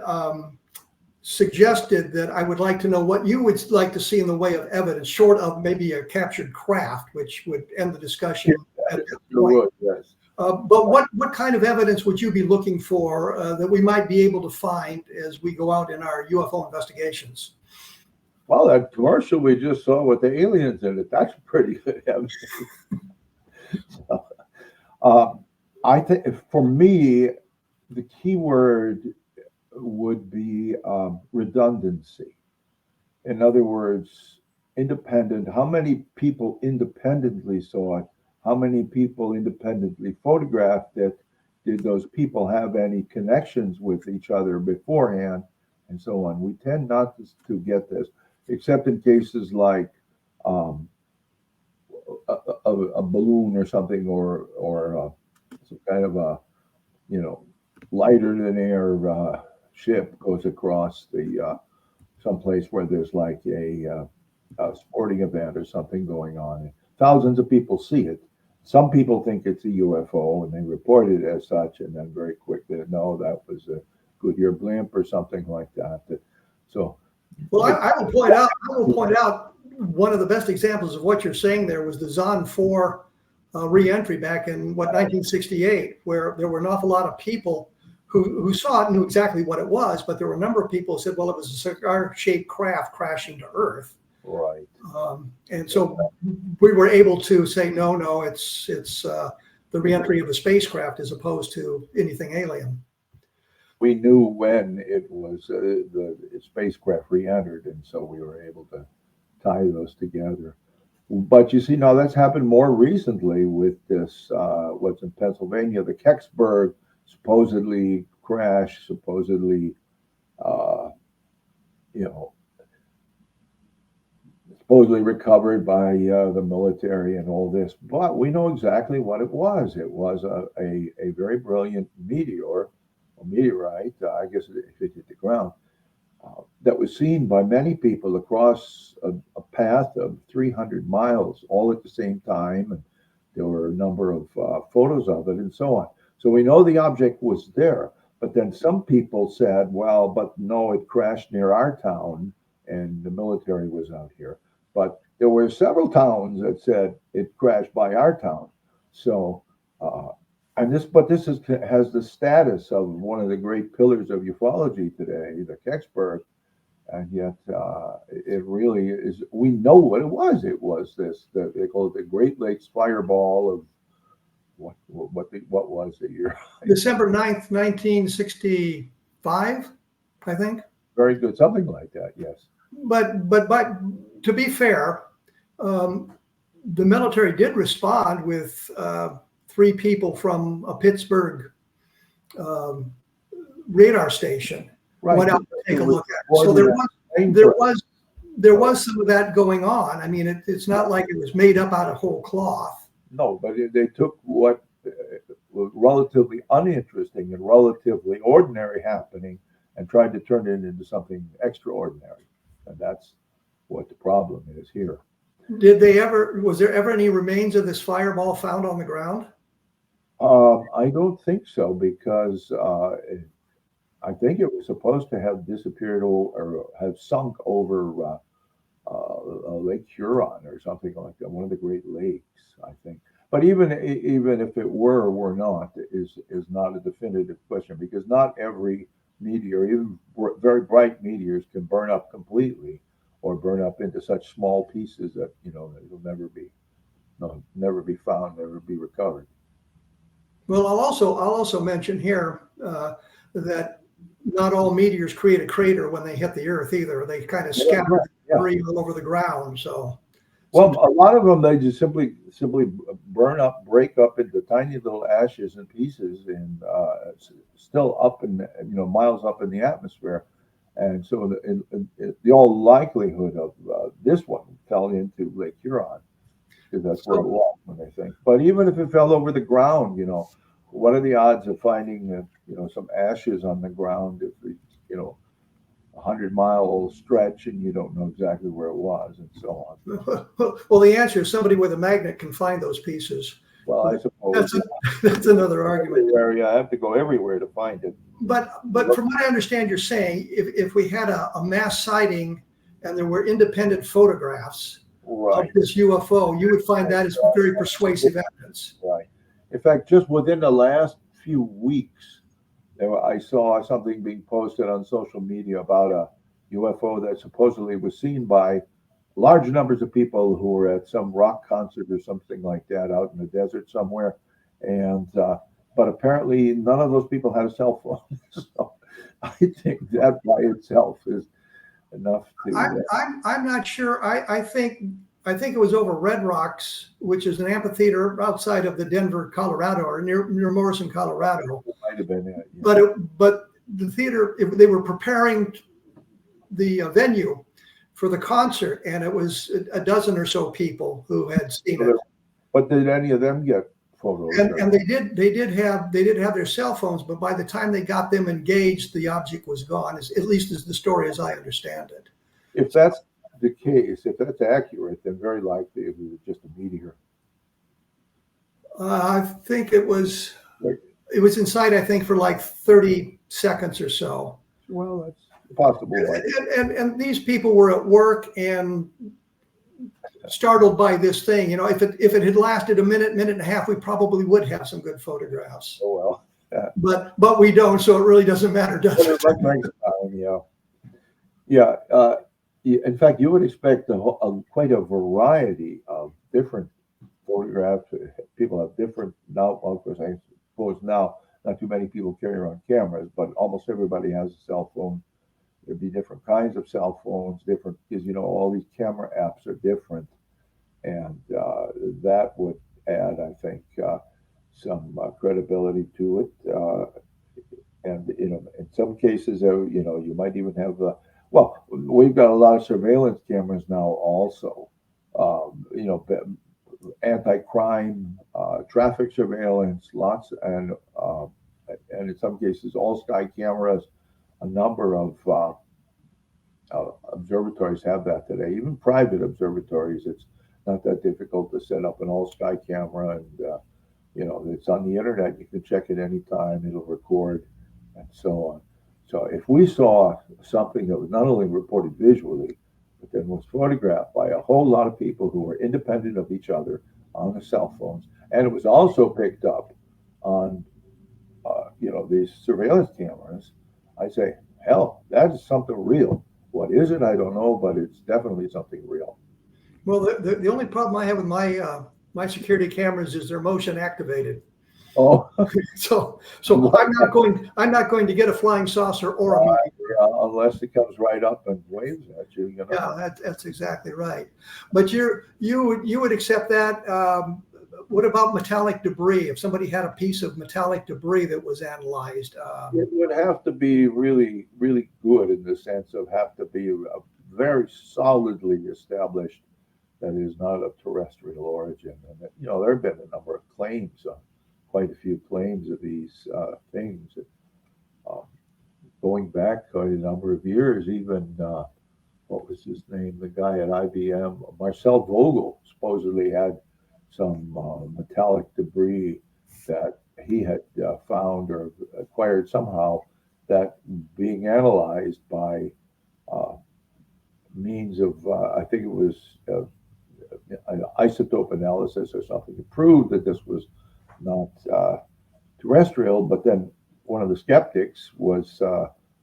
suggested that I would like to know what you would like to see in the way of evidence, short of maybe a captured craft, which would end the discussion at that point. Yes. But what kind of evidence would you be looking for that we might be able to find as we go out in our UFO investigations? Well, that commercial we just saw with the aliens in it, that's pretty good evidence. I think for me, the key word would be redundancy. In other words, independent. How many people independently saw it? How many people independently photographed it? Did those people have any connections with each other beforehand? And so on. We tend not to get this, except in cases like a balloon or something, or some kind of a, lighter than air ship goes across the someplace where there's like a sporting event or something going on. Thousands of people see it. Some people think it's a UFO and they report it as such, and then very quickly, no, that was a Goodyear blimp or something like that. So, well, I will point out one of the best examples of what you're saying there was the Zond 4 re-entry back in 1968, where there were an awful lot of people who saw it, knew exactly what it was, but there were a number of people who said, well, it was a cigar-shaped craft crashing to Earth. Right. And so we were able to say, no, it's the reentry of a spacecraft as opposed to anything alien. We knew when it was the spacecraft re-entered, and so we were able to tie those together. But you see, now that's happened more recently with this, what's in Pennsylvania, the Kecksburg supposedly crashed, supposedly, supposedly recovered by the military and all this, but we know exactly what it was. It was a very brilliant meteor or meteorite, I guess if it hit the ground, that was seen by many people across a path of 300 miles all at the same time. And there were a number of photos of it and so on. So we know the object was there. But then some people said, well, but no, it crashed near our town and the military was out here. But there were several towns that said it crashed by our town. So, but this has the status of one of the great pillars of ufology today, the Kecksburg, and yet it really is. We know what it was. It was they call it the Great Lakes Fireball of what was the year? December 9th, 1965, I think. Very good, something like that. Yes. But to be fair, the military did respond with 3 people from a Pittsburgh radar station went out to take a look at it. So there was some of that going on. I mean, it's not like it was made up out of whole cloth. No, but they took what was relatively uninteresting and relatively ordinary happening and tried to turn it into something extraordinary. And that's what the problem is here. Was there ever any remains of this fireball found on the ground? I don't think so, because I think it was supposed to have disappeared or have sunk over Lake Huron or something like that, one of the Great Lakes, I think. But even if it were or were not, is not a definitive question, because not every meteor, even very bright meteors, can burn up completely or burn up into such small pieces that it'll never be found, never be recovered. Well, I'll also mention here that not all meteors create a crater when they hit the Earth either. They kind of scatter debris all over the ground. So, well, a lot of them, they just simply burn up, break up into tiny little ashes and pieces, and still up in miles up in the atmosphere. And so the all likelihood of this one fell into Lake Huron, because that's where it was, when they think. But even if it fell over the ground, what are the odds of finding some ashes on the ground if it's 100-mile stretch and you don't know exactly where it was, and so on. Well, the answer is somebody with a magnet can find those pieces. Well, I suppose that's another argument. I have to go everywhere to find it. But from what I understand, you're saying if we had a mass sighting and there were independent photographs of this UFO, you would find that as very persuasive evidence. Right. In fact, just within the last few weeks, I saw something being posted on social media about a UFO that supposedly was seen by large numbers of people who were at some rock concert or something like that out in the desert somewhere. And but apparently none of those people had a cell phone. So I think that by itself is enough to. I'm not sure. I think it was over Red Rocks, which is an amphitheater outside of the Denver, Colorado, or near Morrison, Colorado. It might have been it. Yeah. But the theater, they were preparing the venue for the concert, and it was a dozen or so people who had seen it. But did any of them get photos? And they did have their cell phones, but by the time they got them engaged, the object was gone. At least is the story as I understand it. If that's the case, if that's accurate, then very likely it was just a meteor. I think it was in sight, I think, for like 30 seconds or so. Well, that's possible. And these people were at work and startled by this thing. If it had lasted a minute and a half, we probably would have some good photographs. Oh well. Yeah. But we don't, so it really doesn't matter, does it? Yeah. In fact, you would expect quite a variety of different photographs. People have different now. Of course, I suppose now not too many people carry around cameras, but almost everybody has a cell phone. There'd be different kinds of cell phones, different, because all these camera apps are different, and that would add, I think, some credibility to it. And in some cases, you might even have well, we've got a lot of surveillance cameras now also, anti-crime, traffic surveillance, lots, and and in some cases all sky cameras. A number of observatories have that today. Even private observatories, it's not that difficult to set up an all sky camera, and it's on the internet. You can check it anytime. It'll record, and so on. So if we saw something that was not only reported visually, but then was photographed by a whole lot of people who were independent of each other on the cell phones, and it was also picked up on, these surveillance cameras, I say, hell, that is something real. What is it? I don't know, but it's definitely something real. Well, the only problem I have with my security cameras is they're motion activated. Oh, so I'm not going to get a flying saucer or a unless it comes right up and waves at you. Yeah, that's exactly right. But you would accept that. What about metallic debris? If somebody had a piece of metallic debris that was analyzed, it would have to be really, really good in the sense of have to be very solidly established that it is not of terrestrial origin. And there have been a number of claims, quite a few claims of these things, going back quite a number of years. Even what was his name? The guy at IBM, Marcel Vogel, supposedly had some metallic debris that he had found or acquired somehow, that being analyzed by means of, I think it was an isotope analysis or something, to prove that this was not terrestrial. But then one of the skeptics was,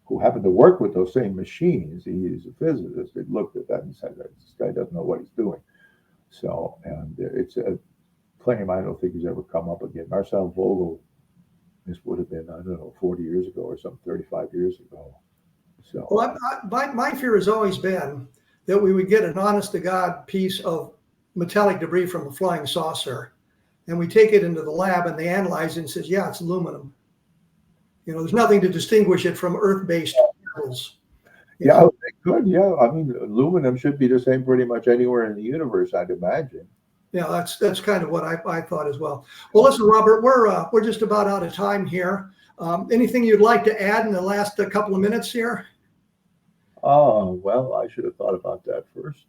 who happened to work with those same machines, he's a physicist, they looked at that and said, this guy doesn't know what he's doing. So, and it's a claim I don't think has ever come up again. Marcel Vogel, this would have been, I don't know, 40 years ago or something, 35 years ago. So, well, my fear has always been that we would get an honest to God piece of metallic debris from a flying saucer, and we take it into the lab and they analyze it and says, yeah, it's aluminum. There's nothing to distinguish it from Earth-based metals. Yeah, they could. Yeah, I mean, aluminum should be the same pretty much anywhere in the universe, I'd imagine. Yeah, that's kind of what I thought as well. Well, listen, Robert, we're just about out of time here. Anything you'd like to add in the last couple of minutes here? Oh, well, I should have thought about that first.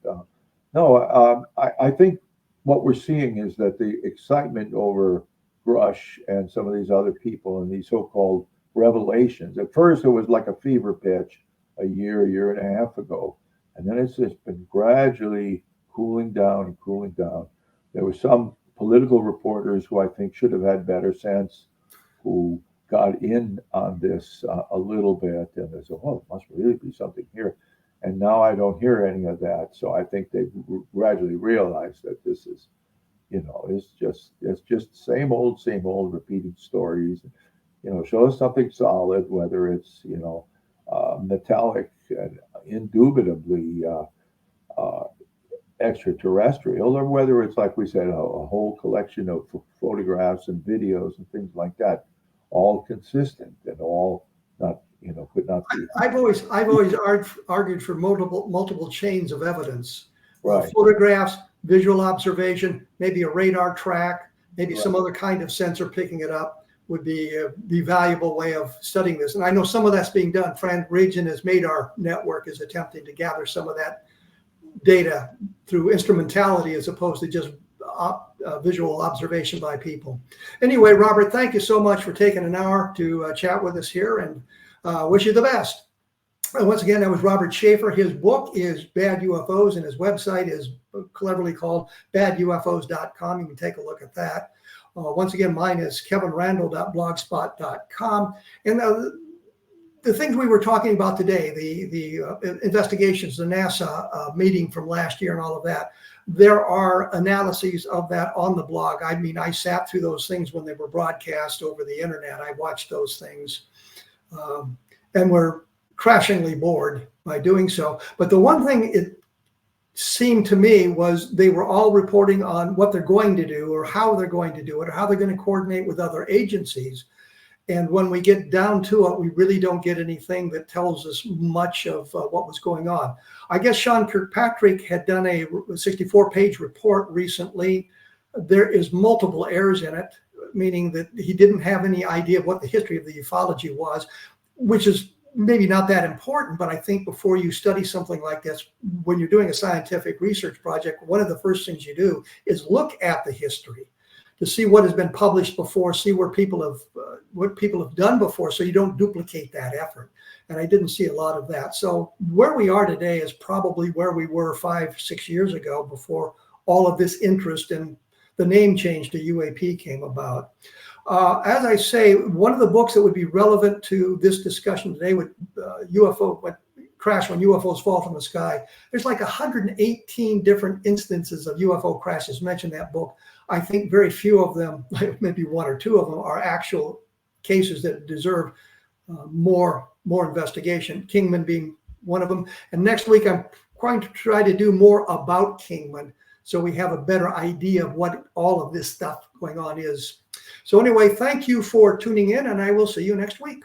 No, I think what we're seeing is that the excitement over Grush and some of these other people and these so-called revelations, at first it was like a fever pitch a year and a half ago, and then it's just been gradually cooling down and cooling down. There were some political reporters who I think should have had better sense, who got in on this a little bit, and they said, well, it must really be something here. And now I don't hear any of that. So I think they've gradually realized that this is, it's just same old repeating stories. Show us something solid, whether it's, metallic and indubitably extraterrestrial, or whether it's, like we said, a whole collection of photographs and videos and things like that, all consistent and all not, could not be. I've always argued for multiple chains of evidence. Right. Photographs, visual observation, maybe a radar track, maybe Right. some other kind of sensor picking it up would be the valuable way of studying this. And I know some of that's being done. Frank Ridge and his MADAR network is attempting to gather some of that data through instrumentality as opposed to just visual observation by people. Anyway, Robert, thank you so much for taking an hour to chat with us here, and wish you the best. And once again, that was Robert Sheaffer. His book is Bad UFOs, and his website is cleverly called badufos.com. You can take a look at that. Once again, mine is kevinrandle.blogspot.com. And the things we were talking about today, the investigations, the NASA meeting from last year and all of that, there are analyses of that on the blog. I mean, I sat through those things when they were broadcast over the internet. I watched those things and were crashingly bored by doing so. But the one thing it seemed to me was they were all reporting on what they're going to do or how they're going to do it or how they're going to coordinate with other agencies. And when we get down to it, we really don't get anything that tells us much of what was going on. I guess Sean Kirkpatrick had done a 64-page report recently. There is multiple errors in it. meaning that he didn't have any idea of what the history of the ufology was, which is maybe not that important. But I think before you study something like this, when you're doing a scientific research project, one of the first things you do is look at the history to see what has been published before, see where people have what people have done before, so you don't duplicate that effort. And I didn't see a lot of that. So where we are today is probably where we were 5-6 years ago, before all of this interest in the name change to UAP came about. As I say, one of the books that would be relevant to this discussion today would UFO, what crash when UFOs fall from the sky. There's like 118 different instances of UFO crashes mentioned in that book. I think very few of them, maybe 1 or 2 of them, are actual cases that deserve more investigation. Kingman being one of them. And next week I'm going to try to do more about Kingman, so we have a better idea of what all of this stuff going on is. So anyway, thank you for tuning in, and I will see you next week.